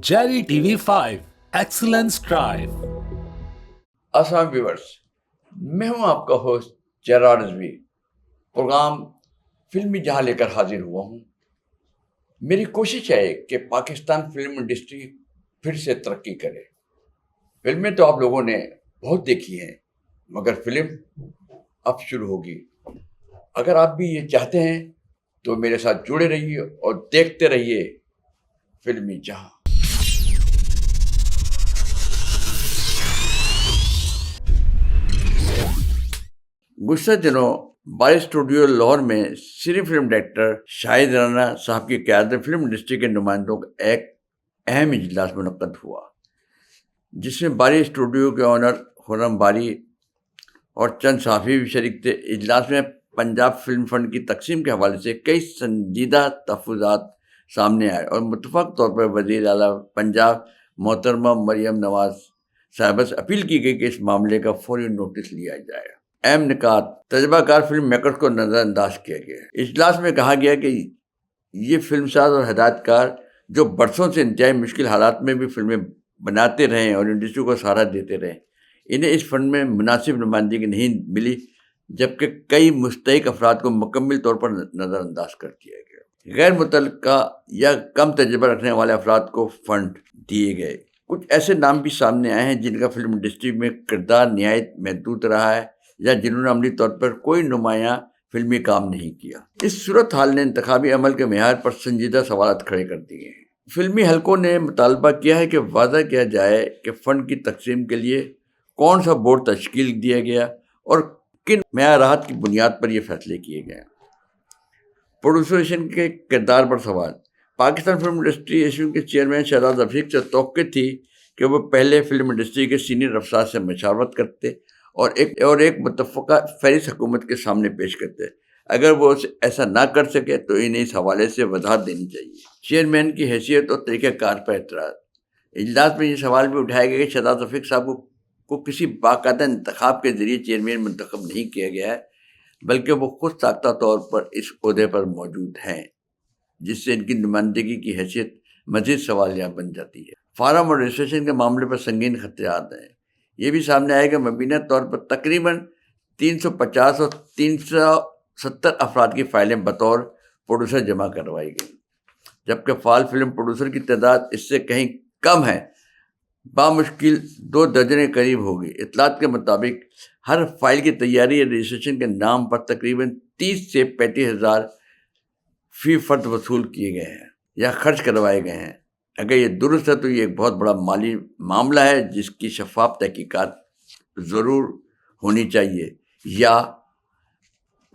Jerry TV5 Excellence Drive। अस्सलाम viewers, मैं हूं आपका होस्ट जरार रिजवी। प्रोग्राम फिल्मी जहां लेकर हाजिर हुआ हूं। मेरी कोशिश है कि पाकिस्तान फिल्म इंडस्ट्री फिर से तरक्की करे। फिल्में तो आप लोगों ने बहुत देखी हैं, मगर फिल्म अब शुरू होगी। अगर आप भी ये चाहते हैं तो मेरे साथ जुड़े रहिए और देखते रहिए फिल्मी जहां। गुज़श्ता दिनों बारी स्टूडियो लाहौर में सीरी फिल्म डायरेक्टर शाहिद राना साहब की क़यादत में फिल्म इंडस्ट्री के नुमाइंदों का एक अहम इजलास मुनक़्क़द हुआ, जिसमें बारी स्टूडियो के ऑनर खुर्रम बारी और चंद सहाफ़ी भी शरीक थे। इजलास में पंजाब फिल्म फंड की तकसीम के हवाले से कई संजीदा तहफ़्फ़ुज़ात सामने आए और मुत्तफ़क़ तौर पर वज़ीर आला पंजाब मोहतरमा मरियम नवाज़ साहिबा से अपील की गई कि इस मामले का फ़ौरी नोटिस लिया जाए। अहम निकात तजर्बाकार फिल्म मेकर्स को नज़रअंदाज किया गया। इजलास में कहा गया कि ये फिल्मसाज और हदायतकार जो बरसों से इंतहाई मुश्किल हालात में भी फिल्में बनाते रहे और इंडस्ट्री को सहारा देते रहे, इन्हें इस फंड में मुनासिब नुमाइंदगी नहीं मिली, जबकि कई मुस्तहिक अफराद को मुकम्मल तौर पर नज़रअंदाज कर दिया गया। गैर मुतल्लिका या कम तजर्बा रखने वाले अफराद को फंड दिए गए। कुछ ऐसे नाम भी सामने आए हैं जिनका फिल्म इंडस्ट्री में किरदार निहायत महदूद रहा है या जिन्होंने अमली तौर पर कोई नुमायां फिल्मी काम नहीं किया। इस सूरत हाल ने इंतखाबी अमल के मेयार पर संजीदा सवाल खड़े कर दिए हैं। फिल्मी हलकों ने मुतालबा किया है कि वाज़ा किया जाए कि फ़ंड की तकसीम के लिए कौन सा बोर्ड तश्कील दिया गया और किन मेयारात की बुनियाद पर ये फैसले किए गए। प्रोड्यूसरेशन के किरदार पर सवाल। पाकिस्तान फिल्म इंडस्ट्री एसोसिएशन के चेयरमैन शहजाद रफीक से तवक्को थी कि वो पहले फिल्म इंडस्ट्री के सीनियर अफसरान से मशावरत करते और एक मुत्तफ़क़ा फहरिस्त हुकूमत के सामने पेश करते। अगर वो ऐसा ना कर सके तो इन्हें इस हवाले से वजाहत देनी चाहिए। चेयरमैन की हैसियत और तरीक़ाकार पर एतराज़। इजलास में ये सवाल भी उठाया गया कि शहजाद रफीक साहब को किसी बाकायदा इंतखाब के ज़रिए चेयरमैन मुंतखब नहीं किया गया है, बल्कि वो खुद साख्ता तौर पर इस ओहदे पर मौजूद हैं, जिससे इनकी नुमाइंदगी की हैसियत मज़ीद सवालिया बन जाती है। फार्म और रजिस्ट्रेशन के मामले पर संगीन खतरात हैं। ये भी सामने आया कि मुबीना तौर पर तकरीबन 350 और 370 अफराद की फाइलें बतौर प्रोड्यूसर जमा करवाई गई, जबकि फाल फिल्म प्रोड्यूसर की तादाद इससे कहीं कम है, बामुश्किल 2 दर्जन के करीब होगी। इतलात के मुताबिक हर फाइल की तैयारी या रजिस्ट्रेशन के नाम पर तकरीबन 30 से 35 हज़ार फ़ी फ़र्द वसूल किए गए हैं या खर्च करवाए गए हैं। अगर ये दुरुस्त है तो ये एक बहुत बड़ा माली मामला है जिसकी शफाफ तहकीकात ज़रूर होनी चाहिए, या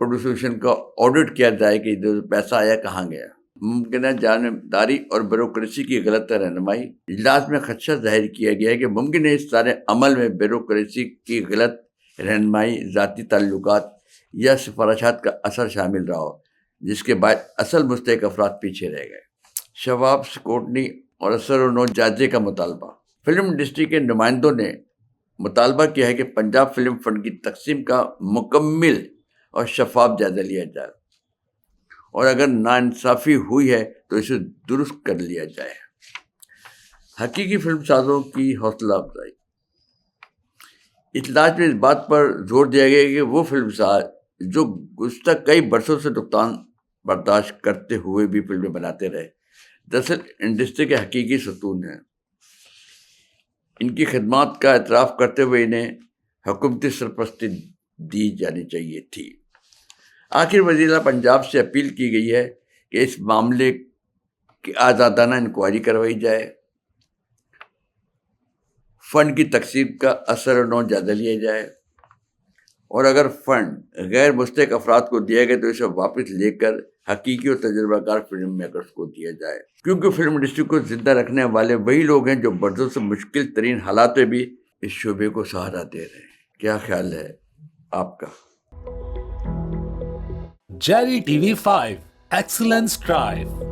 प्रोड्यूसरेशन का ऑडिट किया जाए कि जो पैसा आया कहाँ गया। मुमकिन जानबदारी और ब्यूरोक्रेसी की गलत रहनुमाई। इजलास में खदशा जाहिर किया गया है कि मुमकिन है इस सारे अमल में ब्यूरोक्रेसी की गलत रहनुमाई, ज़ाती ताल्लुकात या सिफारिशात का असर शामिल रहा हो, जिसके बाद असल मुस्तहिक अफराद पीछे रह गए। शवाब स्क्रूटनी और असर और नौ जायजे का मुतालबा। फिल्म इंडस्ट्री के नुमाइंदों ने मुतालबा किया है कि पंजाब फिल्म फंड की तकसीम का मुकम्मल और शफाफ जायजा लिया जाए और अगर नाइंसाफ़ी हुई है तो इसे दुरुस्त कर लिया जाए। हकीकी फिल्म साजों की हौसला अफजाई। इजलास में इस बात पर जोर दिया गया कि वो फिल्म साज जो गुज़श्ता कई बरसों से नुकसान बर्दाश्त करते हुए भी फिल्में बनाते रहे, दरअसल इंडस्ट्री के हकीकी सतून हैं। इनकी खिदमत का एतराफ़ करते हुए इन्हें हुकूमती सरपरस्ती दी जानी चाहिए थी। आखिर वज़ीर आला पंजाब से अपील की गई है कि इस मामले की आज़ादाना इंक्वायरी करवाई जाए, फ़ंड की तकसीम का असर और नौ जायज़ा लिया जाए और अगर फ़ंड गैर मुस्तहिक अफराद को दिया गया तो इसे वापस लेकर हकीकी और तजर्बाकार फिल्म मेकर्स को दिया जाए, क्योंकि फिल्म इंडस्ट्री को जिंदा रखने वाले वही लोग हैं जो बरसों से मुश्किल तरीन हालात में भी इस शोबे को सहारा दे रहे हैं। क्या ख्याल है आपका? Jerry TV5 Excellence Drive।